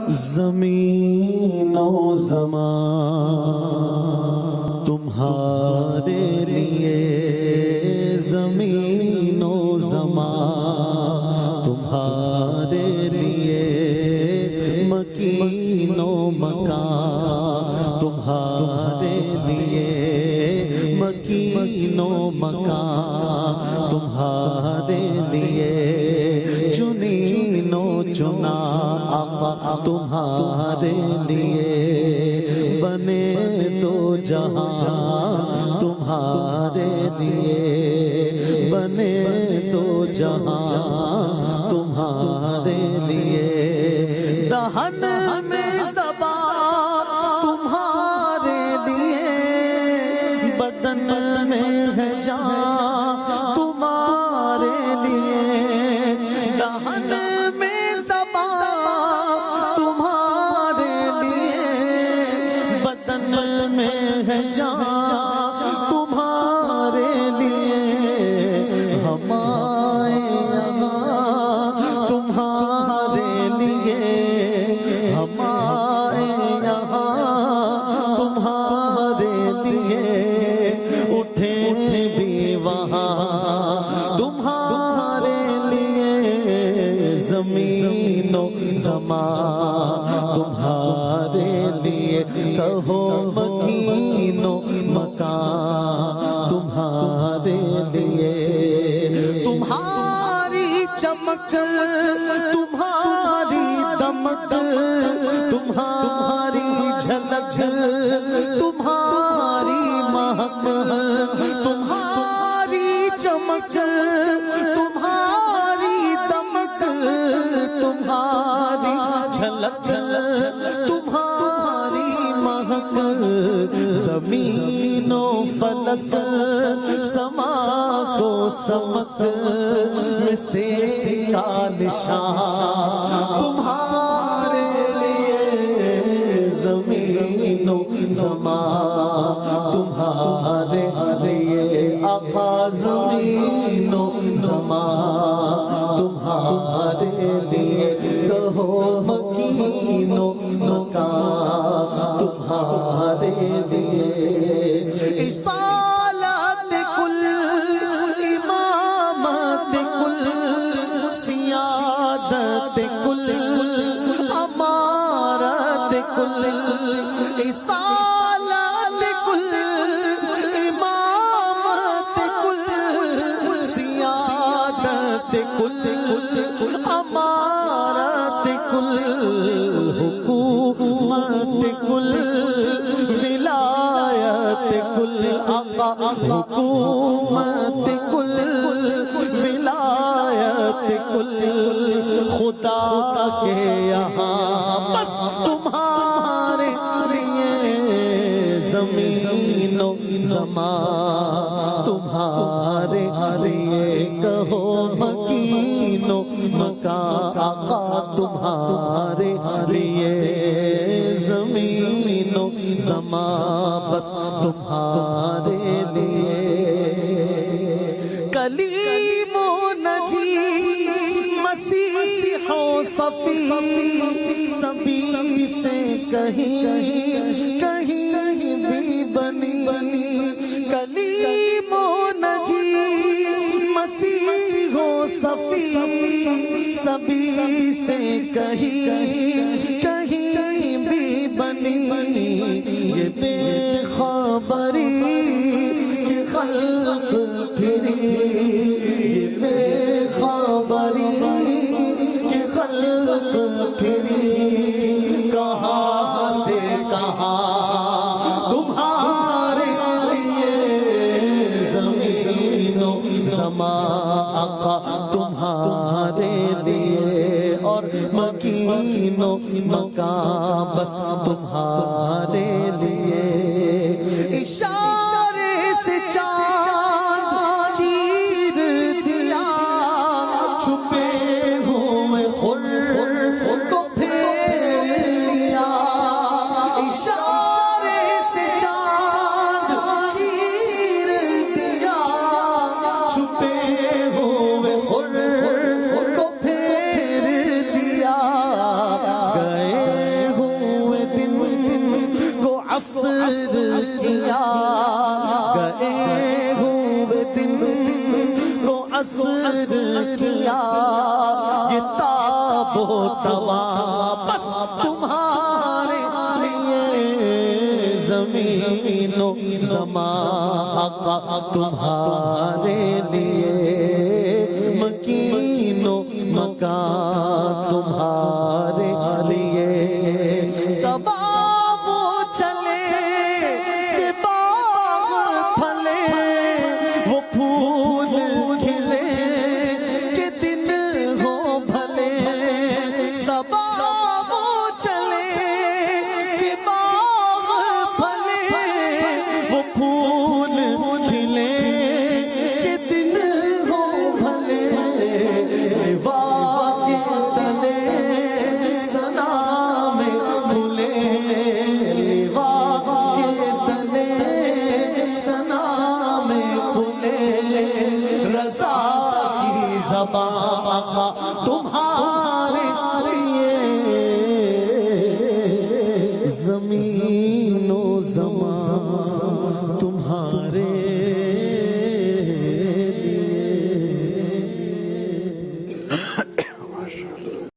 زمین و زمان تمہارے لیے، زمین و زمان تمہارے لیے، مکین و مکان تمہارے لیے، مکین و مکان تمہارے لیے، چنین و چنا آقا تمہارے لیے، بنے دو جہاں تمہارے لیے، بنے دو جہاں تمہارے لیے، دہن میں زبان تمہارے لیے، بدن میں ہے جان تمہارے لیے، دہن میں زبان تمہارے لیے، بدن میں ہے جان تمہارے لیے، ہمارے یہاں تمہارے لیے، ہمارے یہاں تمہارے لیے، اٹھیں بھی وہاں تمہارے لیے، زمین و زمان تمہارے لیے، کہو مکین و مکان تمہارے لیے، تمہاری چمک تمہاری دمک تمہاری جھلک تمہاری مہک، تمہاری چمک تمہاری دمک تمہاری جھلک تمہاری مہک، زمین و فلک سما کو سمک میں سے کا نشان تمہارے لیے، زمین و زمان تمہارے لیے، آقا زمین و زمان تمہارے لیے، کہو مکین و مکان تمہارے لیے، اصالت کل امامت کل سیادت کل امارت کل، اصالت کل امامت کل سیادت کل امارت کل، حکومت کل ولایت کل، آقا حکومت کل ولایت کل، خدا کے یہاں بس تمہارے لیے، زمین و زمان تمہارے لیے، کہو مکین و مکان آقا تمہارے لیے، زمین و زمان بس تمہارے لیے، کلیم و نجی مسیح و صفی سبھی سے کہیں بھی بنی، کلیم و نجی مسیح و صفی سبھی سے کہیں بھی بنی، یہ بے خبری کہ خلق پھری، یہ بے خبری کہ خلق پھری، کہاں سے کہاں تمہارے لیے، زمین و زمان آقا تمہارے لیے، اور مکین و مکان بس تمہارے لیے، اشارے سے چاند چیر دیا، چھپے ہوئے خور کو پھیر لیا، اشارے سے چاند چیر دیا، چھپے ہوئے خور کو پھیر دیا، گئے عصر کیا گئے ہوئے دن کو عصر کیا یہ تاب و توا بس تمہارے لیے زمین و زمان آقا تمہارے لیے مکین و مکان تمہارے لیے صبا وہ چلے کہ باغ پھلے وہ پھول کھلے کہ دن ہو بھلے صبا وہ چلے کہ باغ پھلے وہ پھول کھلے کہ دن ہو بھلے لیوا کے تلے سنا میں کھلے لیوا کے تلے سنا میں کھلے رضا کی زبان آقا تمہارے لیے زمین و زمان